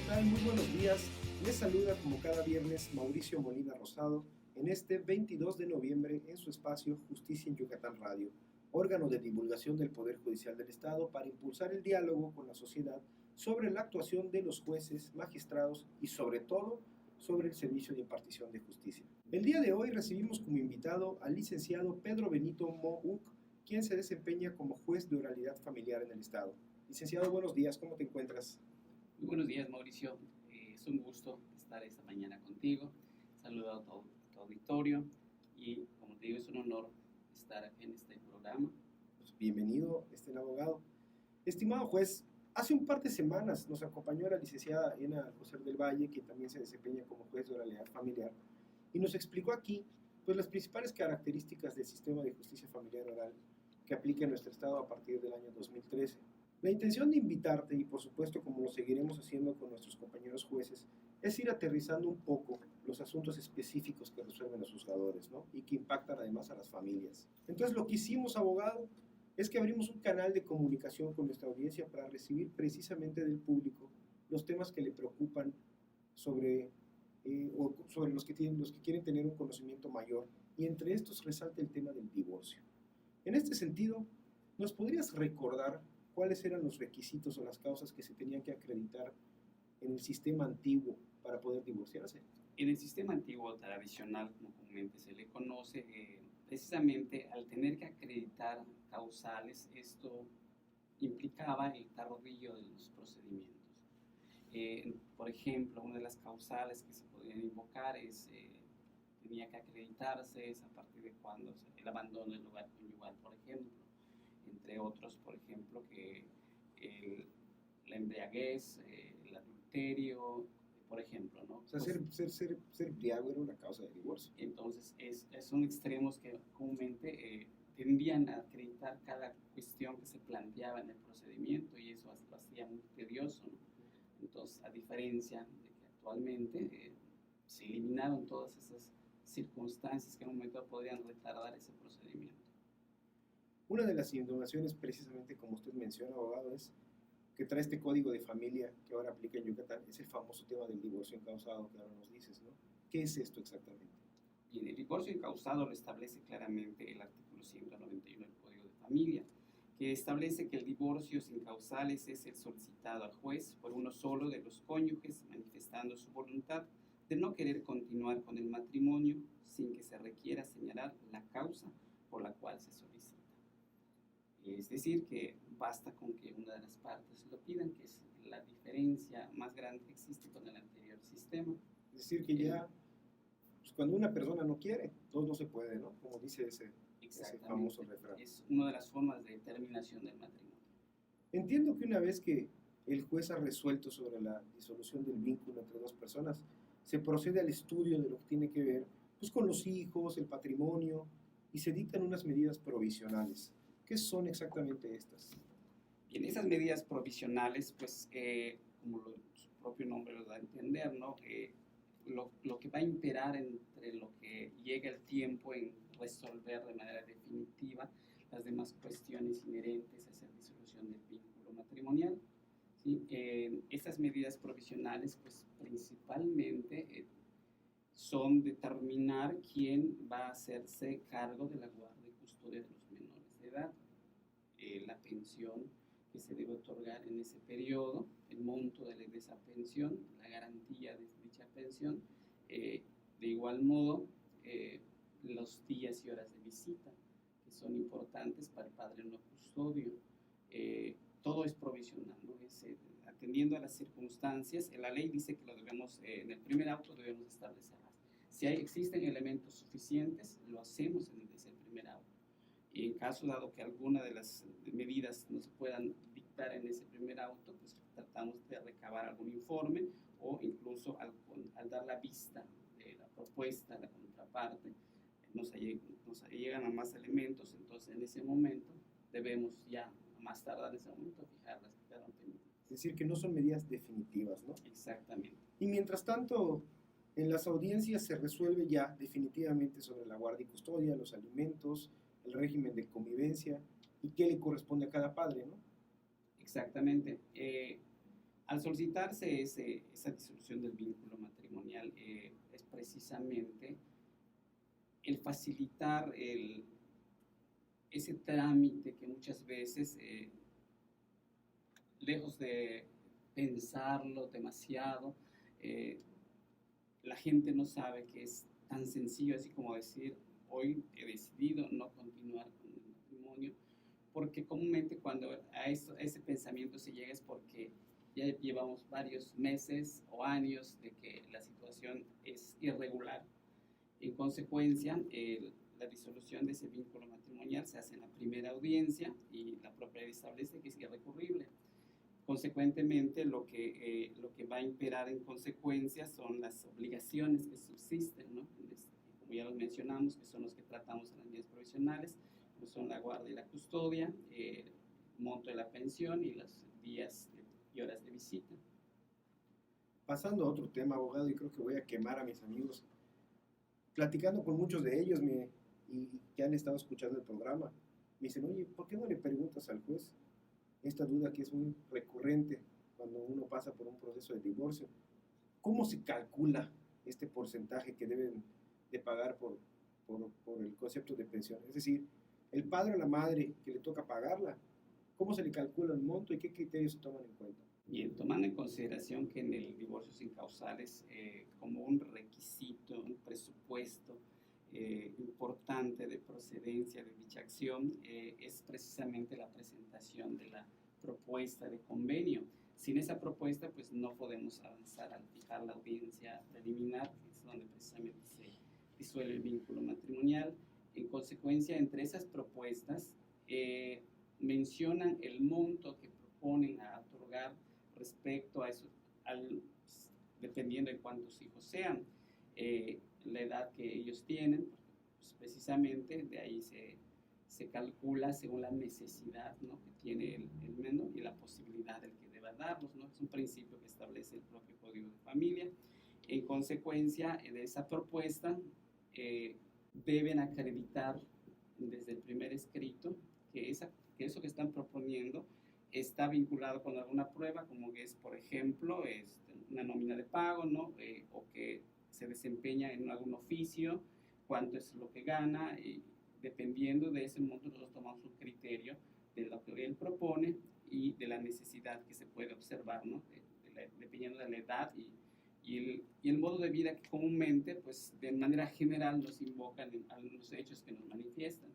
tal? Muy buenos días. Les saluda como cada viernes Mauricio Molina Rosado en este 22 de noviembre en su espacio Justicia en Yucatán Radio, órgano de divulgación del Poder Judicial del Estado para impulsar el diálogo con la sociedad sobre la actuación de los jueces, magistrados y sobre todo sobre el servicio de impartición de justicia. El día de hoy recibimos como invitado al licenciado Pedro Benito Mo-Uk, quien se desempeña como juez de oralidad familiar en el Estado. Licenciado, buenos días, ¿cómo te encuentras? Muy buenos días, Mauricio. Es un gusto estar esta mañana contigo. Saludo a tu auditorio y, como te digo, es un honor estar en este programa. Pues bienvenido, abogado. Estimado juez, hace un par de semanas nos acompañó la licenciada Ena Alcocer del Valle, que también se desempeña como juez de oralidad familiar, y nos explicó aquí pues, las principales características del sistema de justicia familiar oral que aplica en nuestro Estado a partir del año 2013. La intención de invitarte, y por supuesto como lo seguiremos haciendo con nuestros compañeros jueces, es ir aterrizando un poco los asuntos específicos que resuelven los juzgadores, ¿no? Y que impactan además a las familias. Entonces lo que hicimos, abogado, es que abrimos un canal de comunicación con nuestra audiencia para recibir precisamente del público los temas que le preocupan sobre los que quieren tener un conocimiento mayor, y entre estos resalta el tema del divorcio. En este sentido, ¿nos podrías recordar cuáles eran los requisitos o las causas que se tenían que acreditar en el sistema antiguo para poder divorciarse? En el sistema antiguo tradicional, como comúnmente se le conoce, precisamente al tener que acreditar causales, esto implicaba el tardío de los procedimientos. Por ejemplo, una de las causales que se podían invocar tenía que acreditarse es a partir de cuando el abandono del lugar conyugal, por ejemplo, entre otros, por ejemplo, que la embriaguez, el adulterio, por ejemplo, ¿no? O sea, pues, ser embriago era una causa de divorcio. Entonces, son extremos que comúnmente tendían a acreditar cada cuestión que se planteaba en el procedimiento, y eso lo hacía muy tedioso, ¿no? Entonces, a diferencia de que actualmente se eliminaron todas esas circunstancias que en un momento podrían retardar ese procedimiento. Una de las innovaciones, precisamente como usted menciona, abogado, es que trae este código de familia que ahora aplica en Yucatán, es el famoso tema del divorcio encausado que ahora nos dices, ¿no? ¿Qué es esto exactamente? Bien, el divorcio encausado lo establece claramente el artículo 191 del Código de Familia, que establece que el divorcio sin causales es el solicitado al juez por uno solo de los cónyuges manifestando su voluntad de no querer continuar con el matrimonio sin que se requiera señalar la causa por la cual se solicita. Es decir, que basta con que una de las partes lo pidan, que es la diferencia más grande que existe con el anterior sistema. Es decir, que ya pues, cuando una persona no quiere, todo no se puede, ¿no? Como dice ese famoso refrán. Es una de las formas de terminación del matrimonio. Entiendo que una vez que el juez ha resuelto sobre la disolución del vínculo entre dos personas, se procede al estudio de lo que tiene que ver pues, con los hijos, el patrimonio, y se dictan unas medidas provisionales. ¿Qué son exactamente estas? Bien, esas medidas provisionales, pues, como su propio nombre lo da a entender, ¿no? Lo que va a imperar entre lo que llega el tiempo en resolver de manera definitiva las demás cuestiones inherentes a esa disolución del vínculo matrimonial, ¿sí? Estas medidas provisionales, pues, principalmente son determinar quién va a hacerse cargo de la guarda y custodia de los menores de edad, la pensión que se debe otorgar en ese periodo, el monto de esa pensión, la garantía de dicha pensión, de igual modo los días y horas de visita que son importantes para el padre no custodio. Todo es provisional, ¿no? Atendiendo a las circunstancias. La ley dice que lo debemos, en el primer auto debemos establecerlas. Si existen elementos suficientes, lo hacemos desde el primer auto. Y en caso dado que alguna de las medidas no se puedan dictar en ese primer auto, pues tratamos de recabar algún informe, o incluso al dar la vista de la propuesta, la contraparte, nos llegan a más elementos. Entonces en ese momento debemos ya, a más tardar en ese momento, fijar las que quedaron pendientes. Es decir, que no son medidas definitivas, ¿no? Exactamente. Y mientras tanto, en las audiencias se resuelve ya definitivamente sobre la guardia y custodia, los alimentos, el régimen de convivencia y qué le corresponde a cada padre, ¿no? Exactamente. Al solicitarse esa disolución del vínculo matrimonial, es precisamente el facilitar ese trámite que muchas veces, lejos de pensarlo demasiado, la gente no sabe que es tan sencillo así como decir, hoy he decidido no continuar con el matrimonio, porque comúnmente cuando a ese pensamiento se llega es porque ya llevamos varios meses o años de que la situación es irregular. En consecuencia, la disolución de ese vínculo matrimonial se hace en la primera audiencia y la propia ley establece que es irrecurrible. Consecuentemente, lo que va a imperar en consecuencia son las obligaciones que subsisten, ¿no? Como ya los mencionamos, que son los que tratamos en las medidas provisionales, que son la guardia y la custodia, el monto de la pensión y los días y horas de visita. Pasando a otro tema, abogado, y creo que voy a quemar a mis amigos, platicando con muchos de ellos y que han estado escuchando el programa, me dicen, oye, ¿por qué no le preguntas al juez esta duda que es muy recurrente cuando uno pasa por un proceso de divorcio? ¿Cómo se calcula este porcentaje que deben de pagar por el concepto de pensión? Es decir, el padre o la madre que le toca pagarla, ¿cómo se le calcula el monto y qué criterios se toman en cuenta? Bien, tomando en consideración que en el divorcio sin causales, como un requisito, un presupuesto importante de procedencia de dicha acción, es precisamente la presentación de la propuesta de convenio. Sin esa propuesta, pues no podemos avanzar al fijar la audiencia preliminar, que es donde precisamente se disuelve el vínculo matrimonial. En consecuencia, entre esas propuestas mencionan el monto que proponen a otorgar respecto a eso, dependiendo de cuántos hijos sean, la edad que ellos tienen, pues precisamente de ahí se calcula según la necesidad, ¿no?, que tiene el menor y la posibilidad del que deba darlos, ¿no? Es un principio que establece el propio Código de Familia. En consecuencia de esa propuesta, deben acreditar desde el primer escrito que eso que están proponiendo está vinculado con alguna prueba, como que es, por ejemplo, una nómina de pago, ¿no? O que se desempeña en algún oficio, cuánto es lo que gana, y dependiendo de ese monto nosotros tomamos un criterio de lo que él propone y de la necesidad que se puede observar, ¿no? Dependiendo de la edad y el modo de vida que comúnmente, pues de manera general nos invocan a los hechos que nos manifiestan.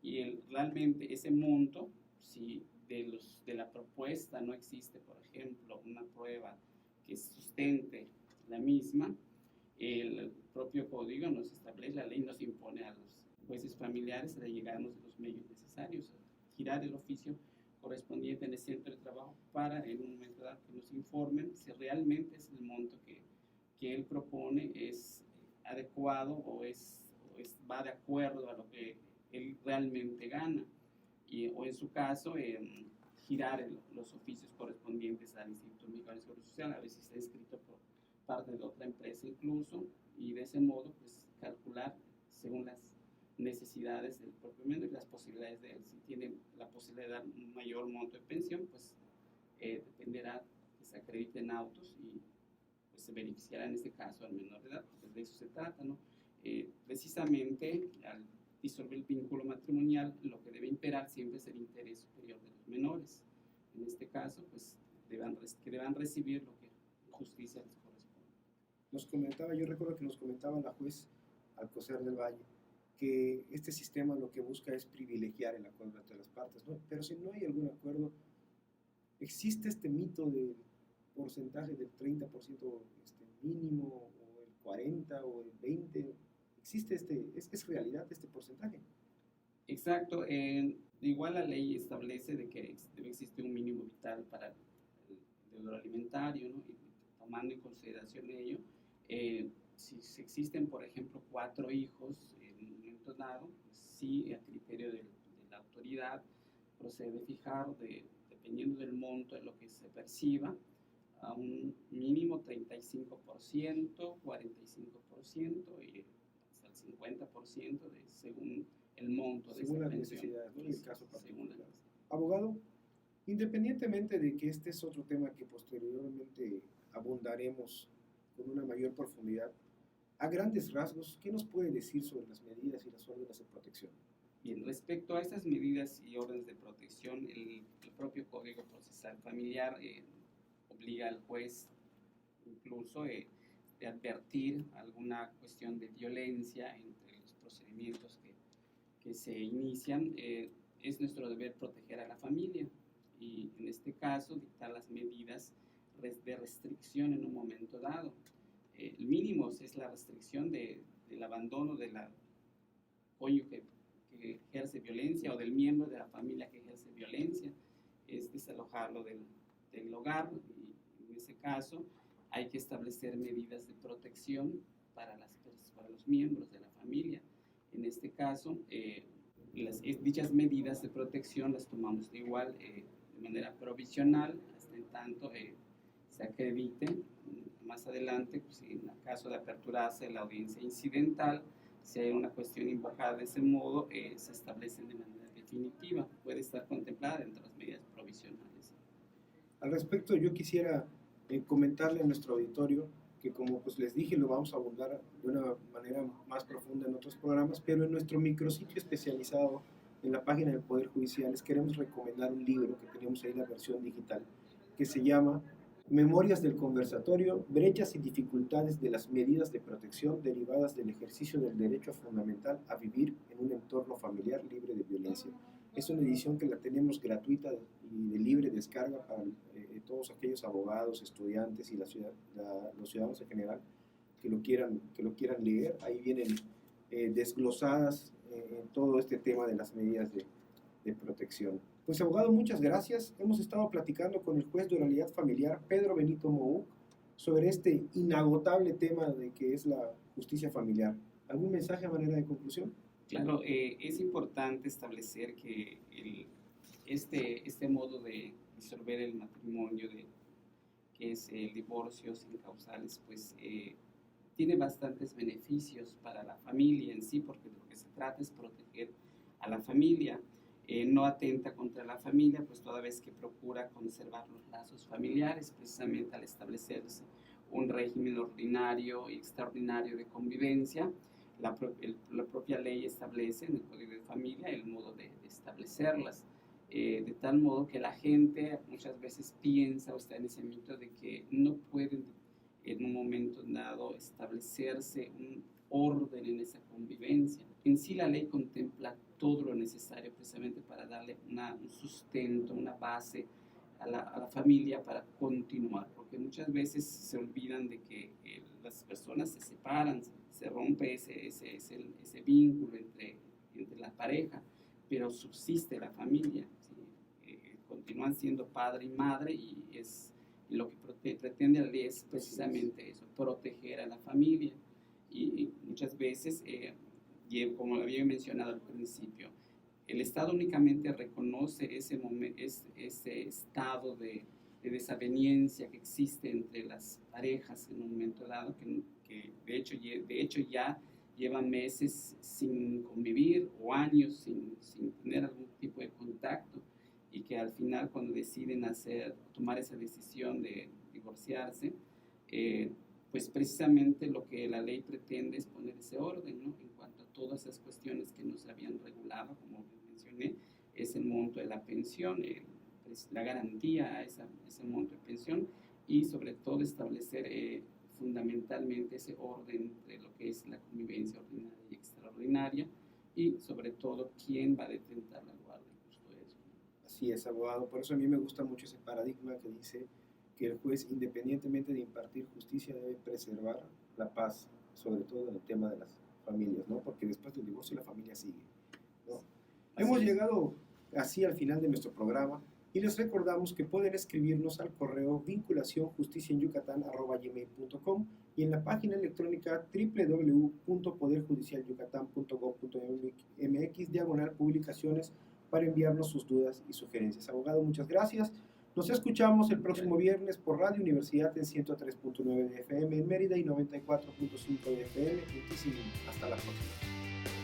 Y realmente ese monto, si de la propuesta no existe, por ejemplo, una prueba que sustente la misma, el propio código nos establece, la ley nos impone a los jueces familiares a llegarnos de los medios necesarios, a girar el oficio correspondiente en el centro de trabajo para en un momento dado que nos informen si realmente es el monto que él propone es adecuado o va de acuerdo a lo que él realmente gana, o en su caso girar los oficios correspondientes al Instituto Mexicano de Seguro Social, a veces está escrito por parte de otra empresa incluso, y de ese modo pues calcular según las necesidades del propio miembro y las posibilidades de él. Si tiene la posibilidad de dar un mayor monto de pensión, pues dependerá que se acrediten autos y pues se beneficiará en este caso al menor de edad, porque de eso se trata, ¿no? Precisamente al disolver el vínculo matrimonial, lo que debe imperar siempre es el interés superior de los menores. En este caso, pues que deban recibir lo que justicia les corresponde. Yo recuerdo que nos comentaba la juez Alcocer del Valle que este sistema lo que busca es privilegiar el acuerdo entre las partes, ¿no? Pero si no hay algún acuerdo, existe este mito del porcentaje del 30% mínimo, o el 40% o el 20%. ¿Existe es realidad este porcentaje? Exacto. Igual la ley establece de que debe existir un mínimo vital para el deudor alimentario, ¿no? Y tomando en consideración ello, si existen, por ejemplo, 4 hijos en un momento dado, pues sí, a criterio de la autoridad, procede fijar, dependiendo del monto de lo que se perciba, a un mínimo 35%, 45% y hasta el 50% según el monto según de esta las pensión. necesidades, ¿no? Y el caso Según particular. Abogado, Independientemente de que este es otro tema que posteriormente abundaremos con una mayor profundidad, a grandes rasgos, ¿qué nos puede decir sobre las medidas y las órdenes de protección? Bien, respecto a estas medidas y órdenes de protección, el propio Código Procesal Familiar obliga al juez incluso de advertir alguna cuestión de violencia entre los procedimientos que se inician. Es nuestro deber proteger a la familia y en este caso dictar las medidas de restricción en un momento dado. El mínimo es la restricción del abandono del cónyuge que ejerce violencia o del miembro de la familia que ejerce violencia, es desalojarlo del hogar y en ese caso hay que establecer medidas de protección para los miembros de la familia. En este caso, dichas medidas de protección las tomamos de manera provisional hasta en tanto se acredite más adelante, pues, en el caso de aperturarse la audiencia incidental, si hay una cuestión invocada de ese modo, se establecen de manera definitiva. Puede estar contemplada dentro de las medidas provisionales. Al respecto, yo quisiera comentarle a nuestro auditorio que, como pues les dije, lo vamos a abordar de una manera más profunda en otros programas, pero en nuestro micrositio especializado en la página del Poder Judicial les queremos recomendar un libro que tenemos ahí, la versión digital, que se llama Memorias del Conversatorio, brechas y dificultades de las medidas de protección derivadas del ejercicio del derecho fundamental a vivir en un entorno familiar libre de violencia. Es una edición que la tenemos gratuita y de libre descarga para todos aquellos abogados, estudiantes y los ciudadanos en general que lo quieran leer. Ahí vienen desglosadas todo este tema de las medidas de protección. Pues abogado, muchas gracias. Hemos estado platicando con el juez de oralidad familiar, Pedro Benito Mohoucke, sobre este inagotable tema de que es la justicia familiar. ¿Algún mensaje a manera de conclusión? Claro, es importante establecer que este modo de disolver el matrimonio, que es el divorcio sin causales, pues tiene bastantes beneficios para la familia en sí, porque de lo que se trata es proteger a la familia. No atenta contra la familia, pues toda vez que procura conservar los lazos familiares, precisamente al establecerse un régimen ordinario y extraordinario de convivencia. La propia ley establece en el Código de Familia el modo de establecerlas, de tal modo que la gente muchas veces piensa o está en ese mito de que no pueden en un momento dado establecerse un orden en esa convivencia. En sí la ley contempla todo lo necesario precisamente para darle un sustento, una base a la familia para continuar, porque muchas veces se olvidan de que las personas se separan, se rompe ese vínculo entre la pareja, pero subsiste la familia, ¿sí? Continúan siendo padre y madre y lo que pretende la ley es precisamente eso, proteger a la familia. Y muchas veces, como había mencionado al principio, el Estado únicamente reconoce ese estado de desaveniencia que existe entre las parejas en un momento dado, que de hecho ya llevan meses sin convivir o años sin tener algún tipo de contacto, y que al final, cuando deciden tomar esa decisión de divorciarse, pues precisamente lo que la ley pretende es poner ese orden, ¿no? En cuanto a todas esas cuestiones que no se habían regulado, como mencioné, es el monto de la pensión, la garantía a ese monto de pensión, y sobre todo establecer fundamentalmente ese orden entre lo que es la convivencia ordinaria y extraordinaria, y sobre todo quién va a detentar la guardia y custodia. Así es, abogado. Por eso a mí me gusta mucho ese paradigma que dice que el juez, independientemente de impartir justicia, debe preservar la paz, sobre todo en el tema de las familias, ¿no? Porque después del divorcio la familia sigue, ¿no? Hemos llegado así al final de nuestro programa y les recordamos que pueden escribirnos al correo vinculacionjusticiaenyucatán@gmail.com y en la página electrónica www.poderjudicialyucatán.gov.mx/publicaciones para enviarnos sus dudas y sugerencias. Abogado, muchas gracias. Nos escuchamos el próximo viernes por Radio Universidad en 103.9 de FM en Mérida y 94.5 de FM en Tizimín. Hasta la próxima.